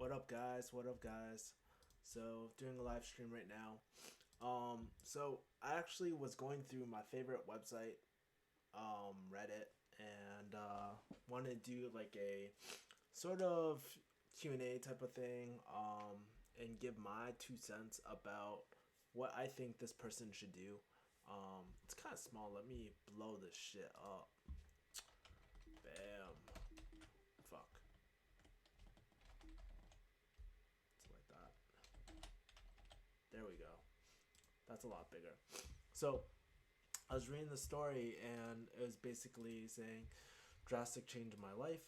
What up, guys? What up, guys? So, doing a live stream right now. So I actually was going through my favorite website, Reddit, and wanted to do like a sort of Q&A type of thing, and give my 2 cents about what I think this person should do. It's kind of small. Let me blow this shit up. Bam. Fuck. It's like that. There we go. That's a lot bigger. So I was reading the story, and it was basically saying drastic change in my life.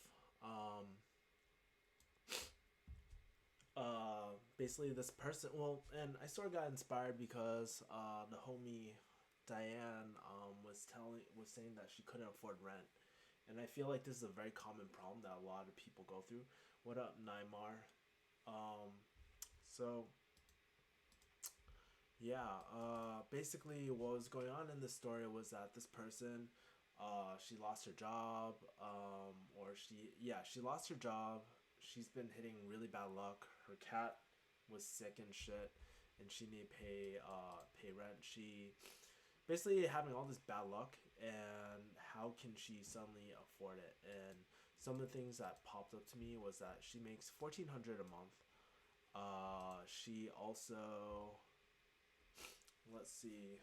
Basically this person. Well, and I sort of got inspired because the homie Diane was saying that she couldn't afford rent, and I feel like this is a very common problem that a lot of people go through. What up, Neymar? So yeah, basically what was going on in the story was that this person, she lost her job, or she lost her job. She's been hitting really bad luck. Her cat was sick and shit, and she needed to pay rent. She basically having all this bad luck, and how can she suddenly afford it? And some of the things that popped up to me was that she makes 1,400 a month. She also, let's see,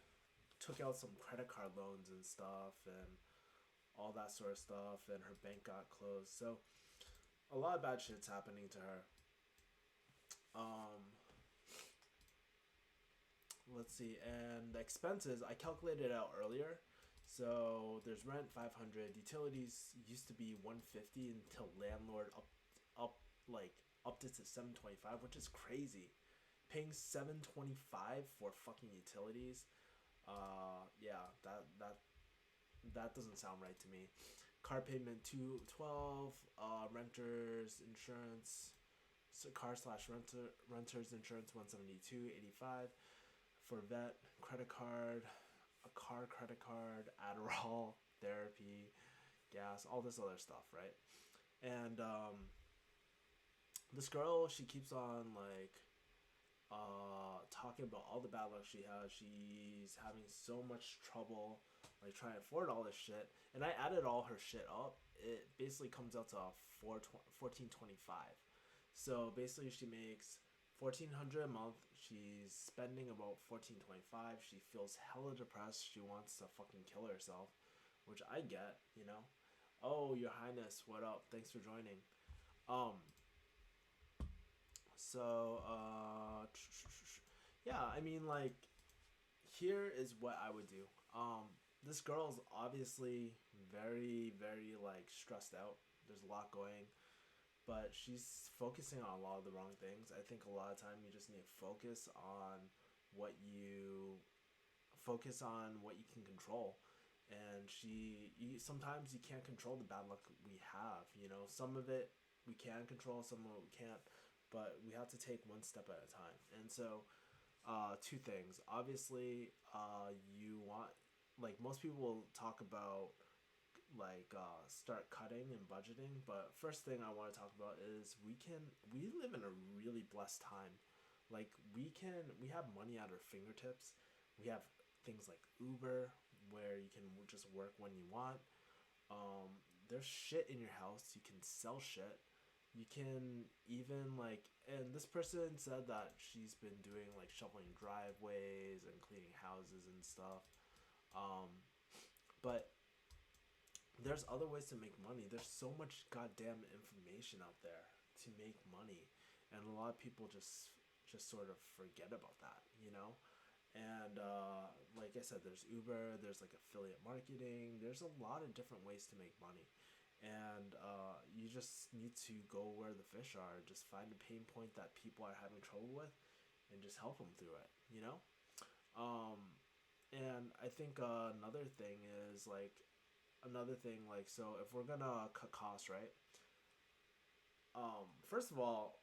took out some credit card loans and stuff, and all that sort of stuff, and her bank got closed. So a lot of bad shit's happening to her. Um, let's see, and the expenses I calculated it out earlier. So there's rent 500, utilities used to be 150 until landlord up like upped it to 725, which is crazy. Paying 725 for fucking utilities. Yeah, that doesn't sound right to me. Car payment 212, renters insurance, so car slash renters insurance 172.85 for vet, credit card, a car credit card, Adderall, therapy, gas, all this other stuff, right? And this girl, she keeps on like talking about all the bad luck she has. She's having so much trouble like trying to afford all this shit. And I added all her shit up. It basically comes out to 1425. So basically she makes 1,400 a month. She's spending about 1425. She feels hella depressed. She wants to fucking kill herself, which I get, you know. Oh, your highness, what up? Thanks for joining. Um so yeah, I mean, like, here is what I would do. This girl's obviously very, very like stressed out. There's a lot going, but she's focusing on a lot of the wrong things. I think a lot of time you just need to what you focus on what you can control. And sometimes you can't control the bad luck we have. You know, some of it we can control, some of it we can't, but we have to take one step at a time. And so, two things. Obviously, you want, like, most people will talk about like start cutting and budgeting, but first thing I want to talk about is we live in a really blessed time. Like, we have money at our fingertips. We have things like Uber, where you can just work when you want. There's shit in your house. You can sell shit. You can even like, and this person said that she's been doing like shoveling driveways and cleaning houses and stuff. Um, but there's other ways to make money. There's so much goddamn information out there to make money, and a lot of people just sort of forget about that, you know. And like I said, there's Uber, there's like affiliate marketing, there's a lot of different ways to make money. And you just need to go where the fish are, just find a pain point that people are having trouble with, and just help them through it, you know. um, and I think another thing, like, so if we're gonna cut costs, right? First of all,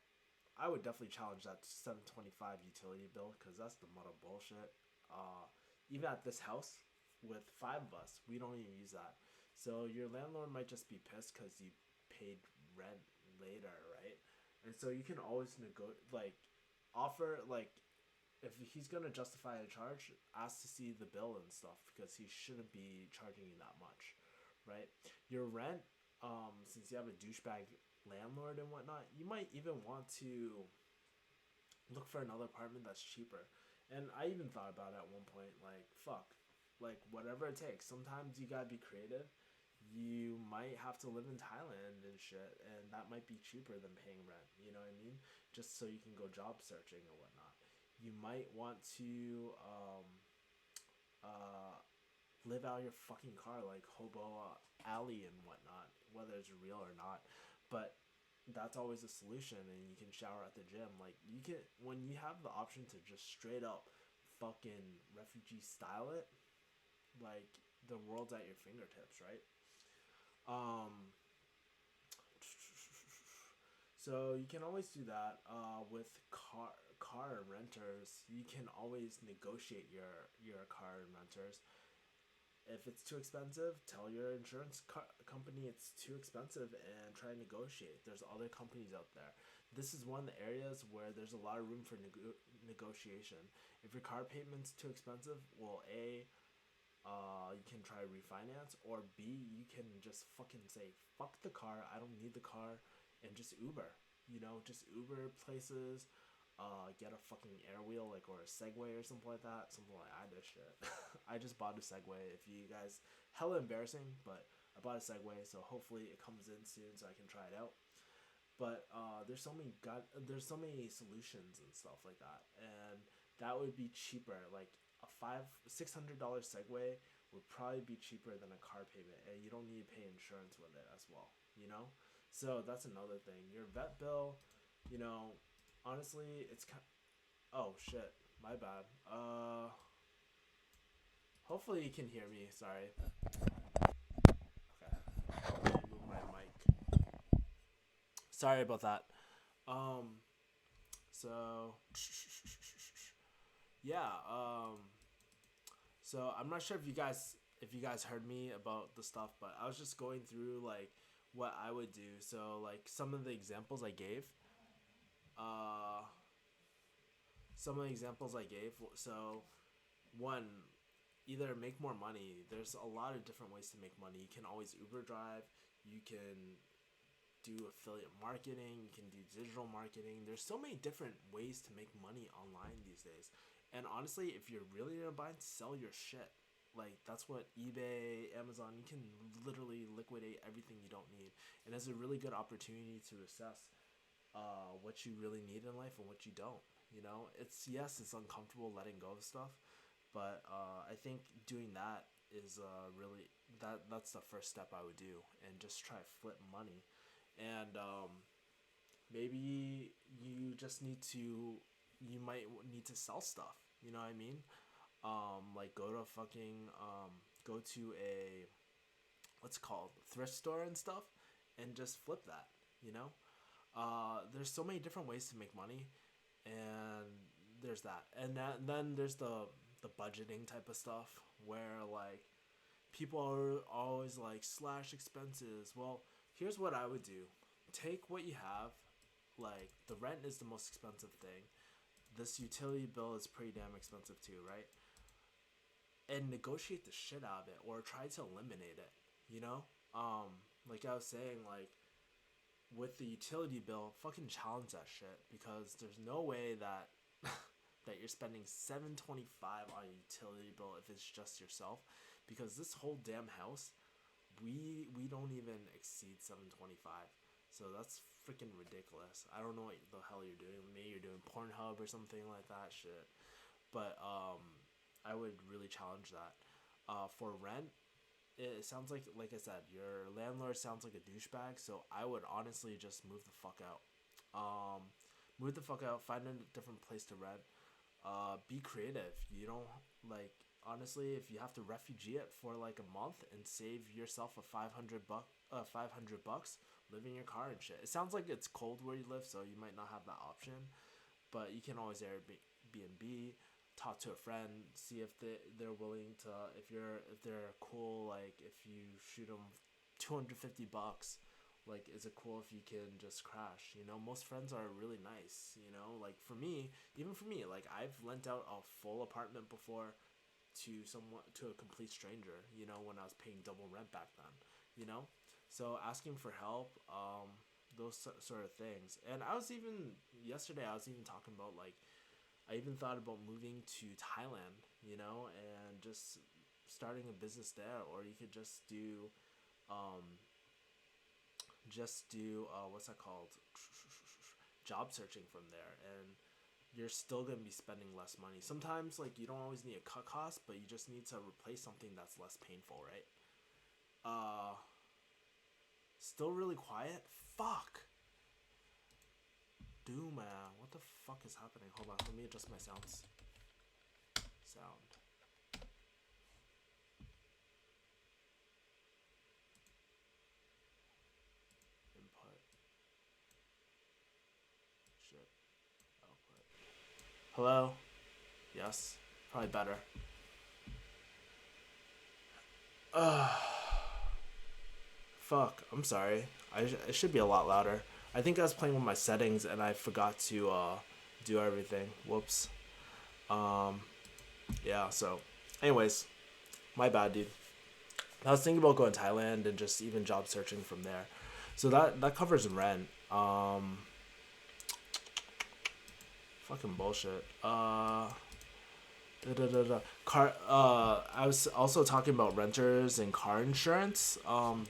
I would definitely challenge that 725 utility bill, because that's the muddle bullshit. Uh, Even at this house, with five of us, we don't even use that. So your landlord might just be pissed because you paid rent later, right? And so you can always offer like if he's gonna justify a charge, ask to see the bill and stuff because he shouldn't be charging you that much, right? Your rent, since you have a douchebag landlord and whatnot, you might even want to look for another apartment that's cheaper. And I even thought about it at one point, like, fuck, like, whatever it takes. Sometimes you gotta be creative. You might have to live in Thailand and shit, and that might be cheaper than paying rent, you know what I mean? Just so you can go job searching or whatnot. You might want to uh, live out your fucking car like Hobo Alley and whatnot, whether it's real or not. But that's always a solution, and you can shower at the gym. Like you can when you have the option to just straight up fucking refugee style it, like the world's at your fingertips, right? Um, so you can always do that with car renters. You can always negotiate your car renters. If it's too expensive, tell your insurance company it's too expensive and try to negotiate. There's other companies out there. This is one of the areas where there's a lot of room for negotiation. If your car payment's too expensive, well, A, you can try refinance, or B, you can just fucking say, fuck the car, I don't need the car, and just Uber. You know, just Uber places, get a fucking Airwheel, like, or a Segway or something like that. Something like I did shit. I just bought a Segway. If you guys, hella embarrassing, but I bought a Segway, so hopefully it comes in soon so I can try it out. But there's so many solutions and stuff like that, and that would be cheaper. Like a $600 Segway would probably be cheaper than a car payment, and you don't need to pay insurance with it as well. You know, so that's another thing. Your vet bill, you know, honestly, it's kind. Oh shit, my bad. Hopefully you can hear me. Sorry. Okay. Move my mic. Sorry about that. Um. So yeah. So I'm not sure if you guys heard me about the stuff, but I was just going through like what I would do. So like some of the examples I gave. Uh. Some of the examples I gave. So one, either make more money. There's a lot of different ways to make money. You can always Uber drive. You can do affiliate marketing. You can do digital marketing. There's so many different ways to make money online these days. And honestly, if you're really in a bind, sell your shit. Like that's what eBay, Amazon, you can literally liquidate everything you don't need. And it's a really good opportunity to assess what you really need in life and what you don't. You know, it's uncomfortable letting go of stuff, but I think doing that is really that's the first step I would do, and just try to flip money, and maybe you might need to sell stuff. You know what I mean? Like go to a what's it called thrift store and stuff, and just flip that. You know, there's so many different ways to make money, and there's that, and then there's the budgeting type of stuff where like people are always like slash expenses. Well, here's what I would do: take what you have, like the rent is the most expensive thing. This utility bill is pretty damn expensive too, right? And negotiate the shit out of it, or try to eliminate it. You know, like I was saying, like with the utility bill, fucking challenge that shit because there's no way that that you're spending $725 on a utility bill if it's just yourself, because this whole damn house, we don't even exceed 725. So that's freaking ridiculous. I don't know what the hell you're doing. Maybe you're doing Pornhub or something like that shit. But I would really challenge that. For rent, it sounds like I said, your landlord sounds like a douchebag. So I would honestly just move the fuck out. Move the fuck out. Find a different place to rent. Be creative. You don't like honestly if you have to refugee it for like a month and save yourself a 500 bucks, live in your car and shit. It sounds like it's cold where you live, so you might not have that option, but you can always Airbnb, talk to a friend, see if they're willing to, if they're cool, like if you shoot them $250, Like, is it cool if you can just crash? You know, most friends are really nice. You know, like for me, even for me, like I've lent out a full apartment before to someone, to a complete stranger. You know, when I was paying double rent back then. You know, so asking for help, those sort of things. And I was even yesterday, I was even talking about like I even thought about moving to Thailand. You know, and just starting a business there, or you could um, just do what's that called, job searching from there, and you're still gonna be spending less money. Sometimes like you don't always need a cut cost, but you just need to replace something that's less painful, right? Uh, Still really quiet. Fuck. Dude, man, what the fuck is happening? Hold on, let me adjust my sound input. Shit. Output. Hello. Yes. Probably better. Ugh. Fuck. I'm sorry. It should be a lot louder. I think I was playing with my settings and I forgot to do everything. Whoops. Um. Yeah. So, anyways, my bad, dude. I was thinking about going to Thailand and just even job searching from there. So that covers rent. Fucking bullshit. Da, da, da, da. Car. I was also talking about renters and car insurance.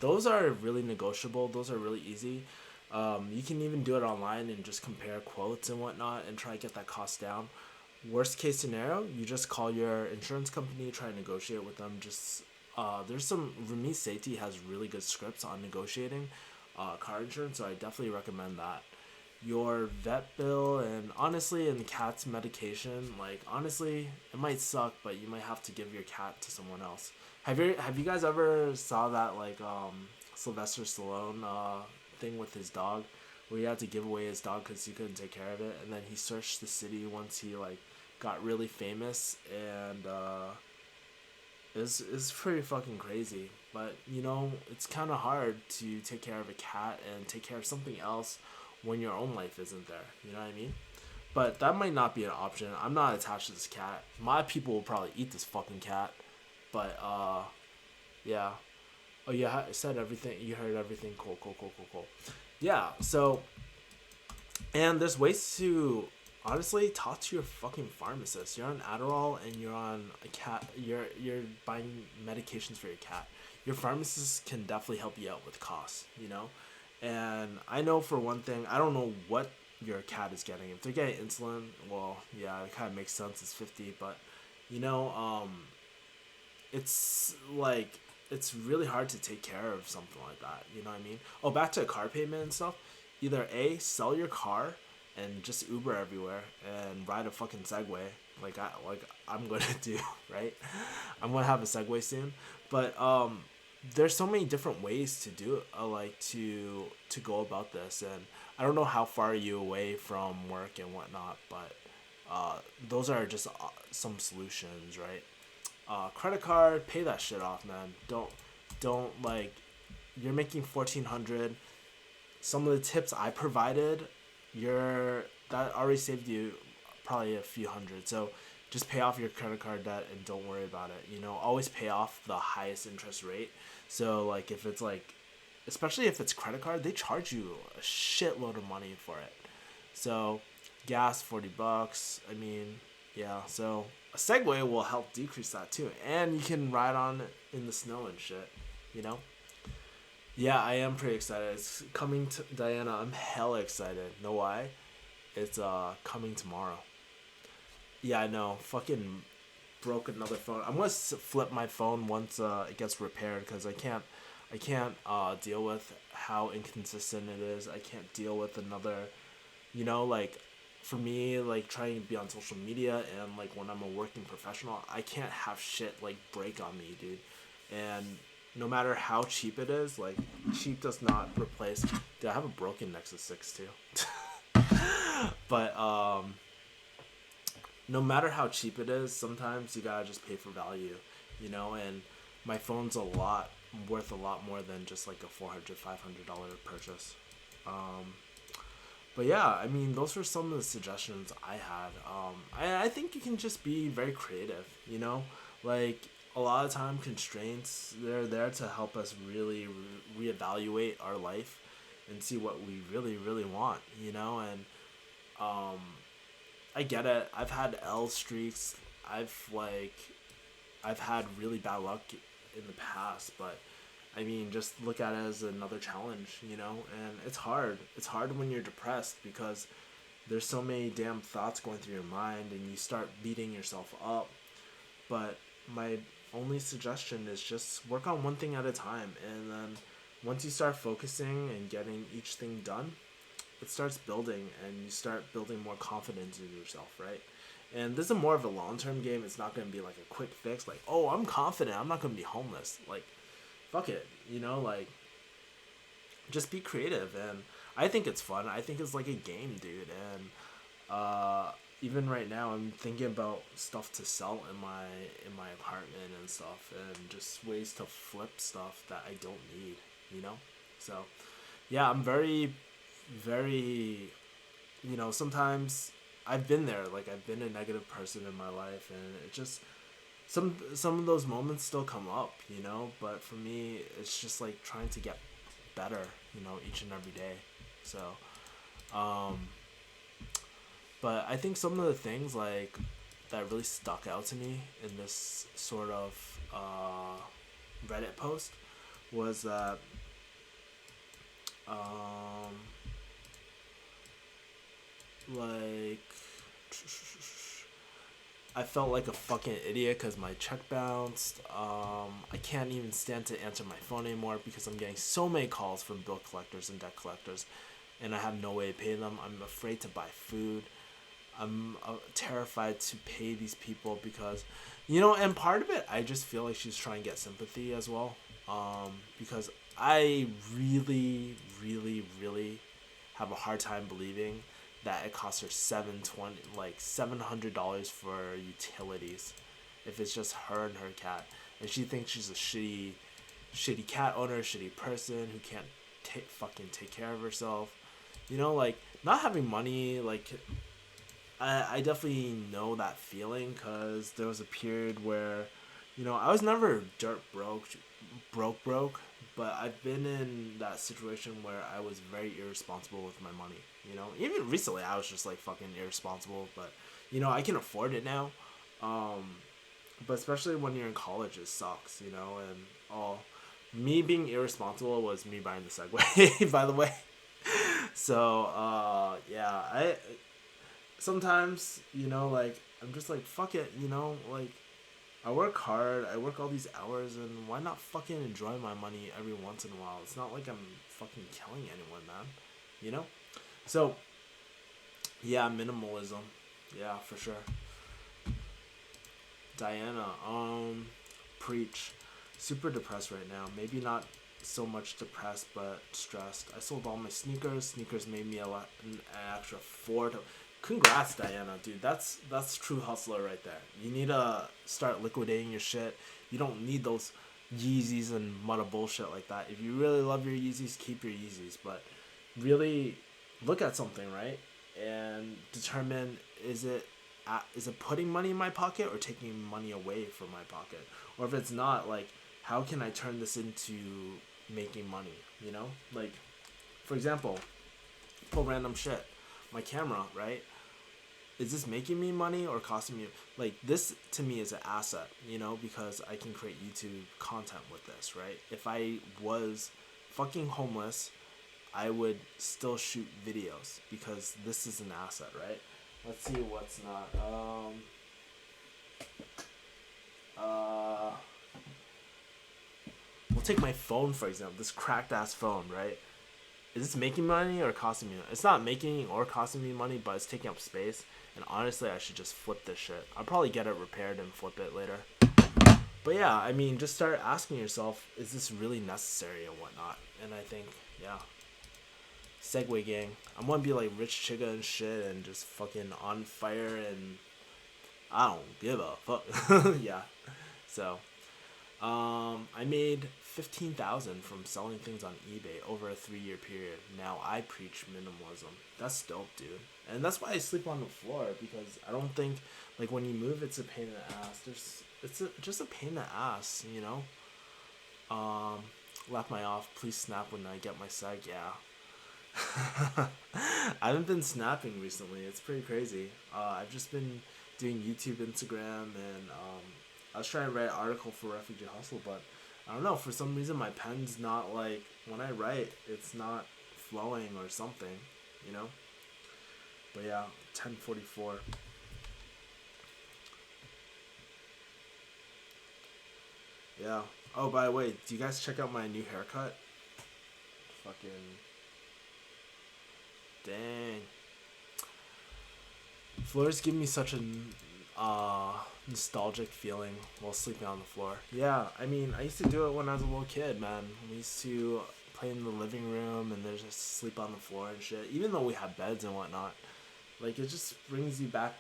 Those are really negotiable. Those are really easy. You can even do it online and just compare quotes and whatnot and try to get that cost down. Worst case scenario, you just call your insurance company, try to negotiate with them. Just there's some Remy Sethi has really good scripts on negotiating car insurance, so I definitely recommend that. Your vet bill and honestly, and the cat's medication, like honestly, it might suck, but you might have to give your cat to someone else. Have you guys ever saw that like Sylvester Stallone thing with his dog, where he had to give away his dog because he couldn't take care of it, and then he searched the city once he like got really famous, and is pretty fucking crazy. But you know, it's kind of hard to take care of a cat and take care of something else when your own life isn't there. You know what I mean? But that might not be an option. I'm not attached to this cat. My people will probably eat this fucking cat. But yeah. Oh, yeah, I said everything. You heard everything. Cool, cool, cool, cool, cool. Yeah. So, and there's ways to honestly talk to your fucking pharmacist. You're on Adderall and you're on a cat. You're buying medications for your cat. Your pharmacist can definitely help you out with costs. You know, and I know for one thing, I don't know what your cat is getting. If they're getting insulin, well, yeah, it kind of makes sense. It's 50, but you know, it's like it's really hard to take care of something like that. You know what I mean? Oh, back to car payment and stuff. Either A, sell your car and just Uber everywhere and ride a fucking Segway like I'm gonna do, right? I'm gonna have a Segway soon, but there's so many different ways to do it, like to go about this, and I don't know how far you away from work and whatnot, but those are just some solutions, right? Credit card, pay that shit off, man. Don't like you're making 1,400. Some of the tips I provided, you're that already saved you probably a few hundred. So just pay off your credit card debt and don't worry about it. You know, always pay off the highest interest rate. So like if it's like, especially if it's credit card, they charge you a shitload of money for it. So gas $40. I mean, yeah. So a Segway will help decrease that too, and you can ride on it in the snow and shit. You know. Yeah, I am pretty excited. It's coming to Diana. I'm hella excited. Know why? It's coming tomorrow. Yeah, I know. Fucking broke another phone. I'm gonna flip my phone once it gets repaired because I can't deal with how inconsistent it is. I can't deal with another, like for me, like trying to be on social media and like when I'm a working professional, I can't have shit like break on me, dude. And no matter how cheap it is, like cheap does not replace. Dude, I have a broken Nexus 6 too. But no matter how cheap it is, sometimes you gotta just pay for value, and my phone's a lot worth a lot more than just like a $400 $500 purchase. Um, but yeah, I mean, those were some of the suggestions I had. I think you can just be very creative, you know? Like, a lot of time constraints, they're there to help us really reevaluate our life and see what we really, really want, you know? And um, I get it. I've had L streaks. I've, like, I've had really bad luck in the past, but I mean, just look at it as another challenge, you know? And it's hard. It's hard when you're depressed because there's so many damn thoughts going through your mind and you start beating yourself up. But my only suggestion is just work on one thing at a time. And then once you start focusing and getting each thing done, it starts building and you start building more confidence in yourself, right? And this is more of a long term game. It's not going to be like a quick fix, like, oh, I'm confident. I'm not going to be homeless. Like, fuck it, you know, like, just be creative. And I think it's fun. I think it's like a game, dude. And even right now, I'm thinking about stuff to sell in my apartment and stuff, and just ways to flip stuff that I don't need, you know. So, yeah, I'm very, very, you know, sometimes I've been there. Like, I've been a negative person in my life, and it just some of those moments still come up, you know. But for me, it's just like trying to get better, you know, each and every day. So, um, but I think some of the things like that really stuck out to me in this sort of Reddit post was that um, like I felt like a fucking idiot because my check bounced. I can't even stand to answer my phone anymore because I'm getting so many calls from bill collectors and debt collectors, and I have no way to pay them. I'm afraid to buy food. I'm terrified to pay these people because, you know, and part of it, I just feel like she's trying to get sympathy as well. Because I really, really, really have a hard time believing that it costs her $700 for utilities, if it's just her and her cat, and she thinks she's a shitty cat owner, shitty person who can't fucking take care of herself. You know, like, not having money, like, I definitely know that feeling because there was a period where, you know, I was never dirt broke, but I've been in that situation where I was very irresponsible with my money. You know, even recently I was just like fucking irresponsible, but you know, I can afford it now. Um, but especially when you're in college, it sucks, you know, and all. Me being irresponsible was me buying the Segway, by the way. So, yeah, I sometimes, you know, like, I'm just like, fuck it, you know, like, I work hard, I work all these hours, and why not fucking enjoy my money every once in a while? It's not like I'm fucking killing anyone, man, you know? So, yeah, minimalism, yeah, for sure. Diana, preach. Super depressed right now. Maybe not so much depressed, but stressed. I sold all my sneakers. Sneakers made me an extra four to. Congrats, Diana, dude. That's true hustler right there. You need to start liquidating your shit. You don't need those Yeezys and mudda bullshit like that. If you really love your Yeezys, keep your Yeezys. But really look at something, right? And determine, is it putting money in my pocket or taking money away from my pocket? Or if it's not, like, how can I turn this into making money? You know, like, for example, pull random shit. My camera, right? Is this making me money or costing me? Like, this to me is an asset, you know, because I can create YouTube content with this, right? If I was fucking homeless, I would still shoot videos because this is an asset, right? Let's see what's not. We'll take my phone, for example, this cracked ass phone, right? Is this making money or costing me? It's not making or costing me money, but it's taking up space. And honestly, I should just flip this shit. I'll probably get it repaired and flip it later. But yeah, I mean, just start asking yourself, is this really necessary and whatnot? And I think, yeah. Segway gang. I'm gonna be like Rich Chiga and shit and just fucking on fire and I don't give a fuck. Yeah. So, I made 15,000 from selling things on eBay over a 3-year period. Now I preach minimalism. That's dope, dude. And that's why I sleep on the floor, because I don't think like when you move, it's a pain in the ass. Just a pain in the ass, you know. Um, Laugh my off. Please snap when I get my sag. Yeah. I haven't been snapping recently. It's pretty crazy. I've just been doing YouTube, Instagram, and I was trying to write an article for Refugee Hustle, but I don't know. For some reason, my pen's not like when I write, it's not flowing or something, you know. But yeah, 10:44. Yeah. Oh, by the way, do you guys check out my new haircut? Fucking dang. Floors give me such a nostalgic feeling while sleeping on the floor. Yeah, I mean, I used to do it when I was a little kid, man. We used to play in the living room and there's just sleep on the floor and shit. Even though we had beds and whatnot, like it just brings you back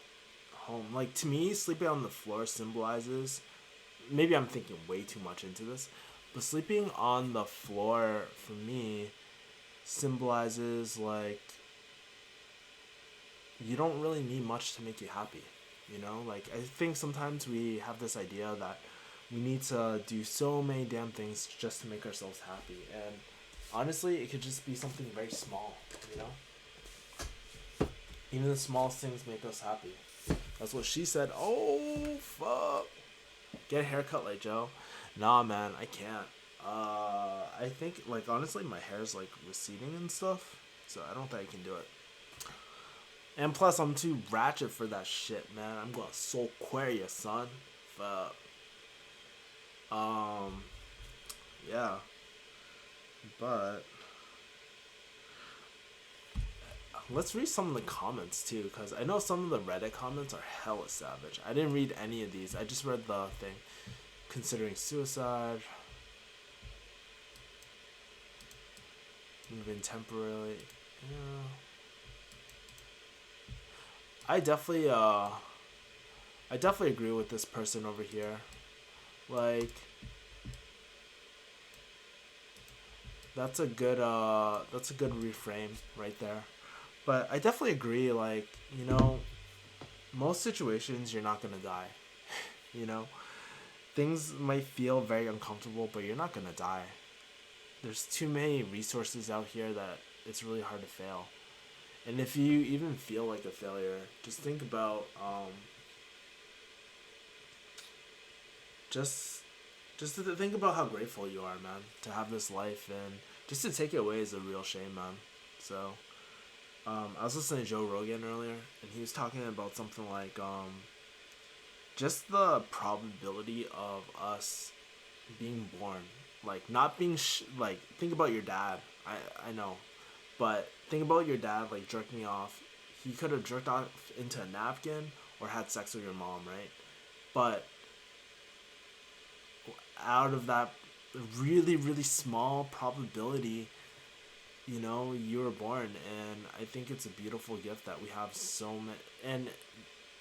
home. Like to me, sleeping on the floor symbolizes. Maybe I'm thinking way too much into this, but sleeping on the floor for me symbolizes like you don't really need much to make you happy. You know, like I think sometimes we have this idea that we need to do so many damn things just to make ourselves happy. And honestly, it could just be something very small, you know? Even the smallest things make us happy. That's what she said. Oh, fuck. Get a haircut like Joe. Nah, man, I can't. I think, like, honestly, my hair's, like, receding and stuff. So I don't think I can do it. And plus, I'm too ratchet for that shit, man. I'm going Soul Aquarius, son. Fuck. Um, yeah. But let's read some of the comments too, because I know some of the Reddit comments are hella savage. I didn't read any of these. I just read the thing. Considering suicide. Moving temporarily. Yeah. I definitely agree with this person over here. Like, that's a good reframe right there. But I definitely agree, like, you know, most situations you're not gonna die. You know? Things might feel very uncomfortable, but you're not gonna die. There's too many resources out here that it's really hard to fail. And if you even feel like a failure, just think about just to think about how grateful you are, man, to have this life, and just to take it away is a real shame, man. So I was listening to Joe Rogan earlier, and he was talking about something like just the probability of us being born, like not being like think about your dad. I know, but think about your dad like jerking off. He could have jerked off into a napkin or had sex with your mom, right? But out of that really really small probability, you know, you were born. And I think it's a beautiful gift that we have so many. And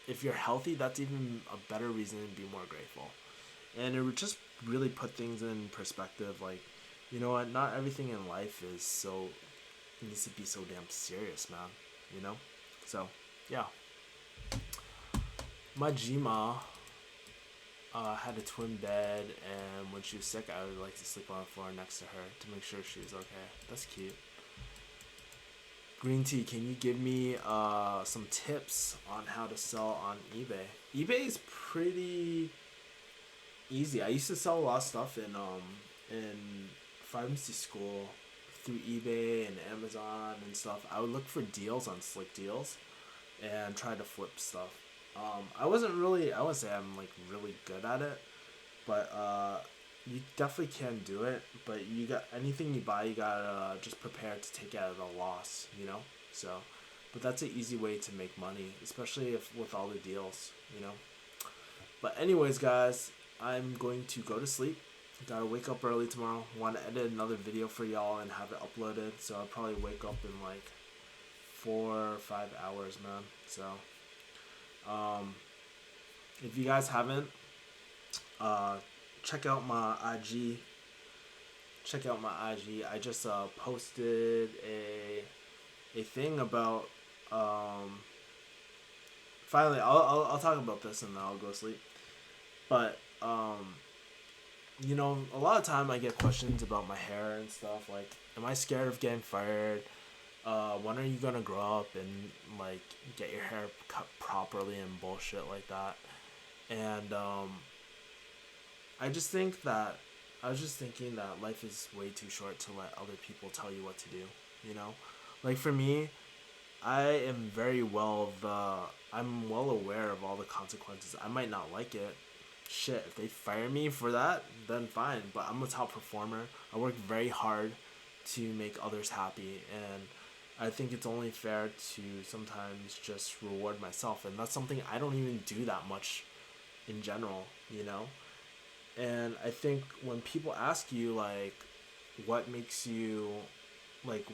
if you're healthy, that's even a better reason to be more grateful. And it would just really put things in perspective. Like, you know what, not everything in life is so needs to be so damn serious, man, you know. So yeah, my Jima had a twin bed, and when she was sick, I would like to sleep on the floor next to her to make sure she was okay. That's cute. Green tea, can you give me some tips on how to sell on eBay? eBay is pretty easy. I used to sell a lot of stuff in pharmacy school through eBay and Amazon and stuff. I would look for deals on Slick Deals and try to flip stuff. I wouldn't say I'm like really good at it, but you definitely can do it. But you got anything you buy, you gotta just prepare to take it at a loss, you know. So, but that's an easy way to make money, especially if with all the deals, you know. But anyways, guys, I'm going to go to sleep. Gotta wake up early tomorrow. Want to edit another video for y'all and have it uploaded. So I'll probably wake up in like 4 or 5 hours, man. So, if you guys haven't, check out my IG. Check out my IG. I just posted a thing about um. Finally, I'll talk about this and then I'll go sleep. But a lot of time I get questions about my hair and stuff. Like, am I scared of getting fired? When are you gonna grow up and like get your hair cut properly and bullshit like that? And I just think that I was just thinking that life is way too short to let other people tell you what to do. You know, like for me, I am very well the I'm well aware of all the consequences. I might not like it. Shit, if they fire me for that, then fine. But I'm a top performer. I work very hard to make others happy, and I think it's only fair to sometimes just reward myself, and that's something I don't even do that much in general, you know? And I think when people ask you like what makes you like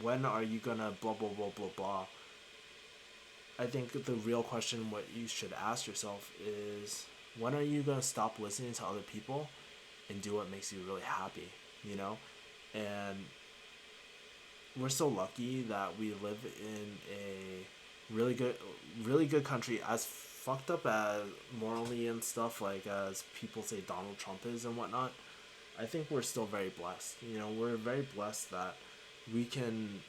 when are you gonna blah blah blah blah blah, I think the real question what you should ask yourself is when are you gonna stop listening to other people and do what makes you really happy, you know? And we're so lucky that we live in a really good country, as fucked up as morally and stuff, like as people say Donald Trump is and whatnot. I think we're still very blessed. We're very blessed that we can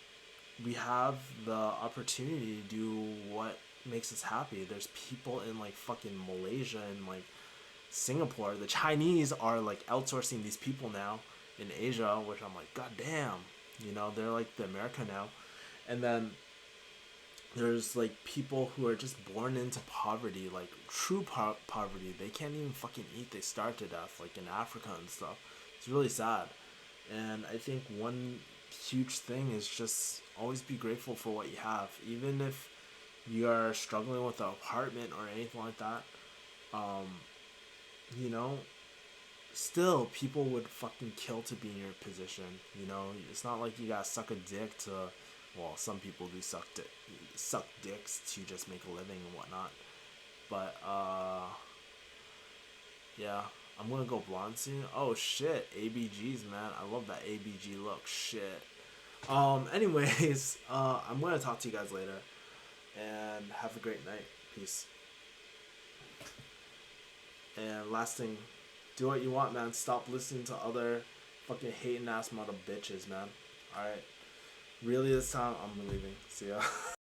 we have the opportunity to do what makes us happy. There's people in like fucking Malaysia and like Singapore. The Chinese are like outsourcing these people now in Asia, which I'm like, god damn. They're like the America now. And then there's like people who are just born into poverty, like true poverty. They can't even fucking eat. They starve to death, like in Africa and stuff. It's really sad. And I think one huge thing is just always be grateful for what you have, even if you are struggling with an apartment or anything like that. Um, you know, Still people would fucking kill to be in your position. It's not like you gotta suck a dick to. Well, some people do suck dicks to just make a living and whatnot. But yeah, I'm gonna go blonde soon. Oh shit, ABGs, man. I love that ABG look. Shit. Anyways, I'm gonna talk to you guys later, and have a great night. Peace. And last thing, do what you want, man. Stop listening to other fucking hating ass mother bitches, man. Alright. Really this time, I'm leaving. See ya.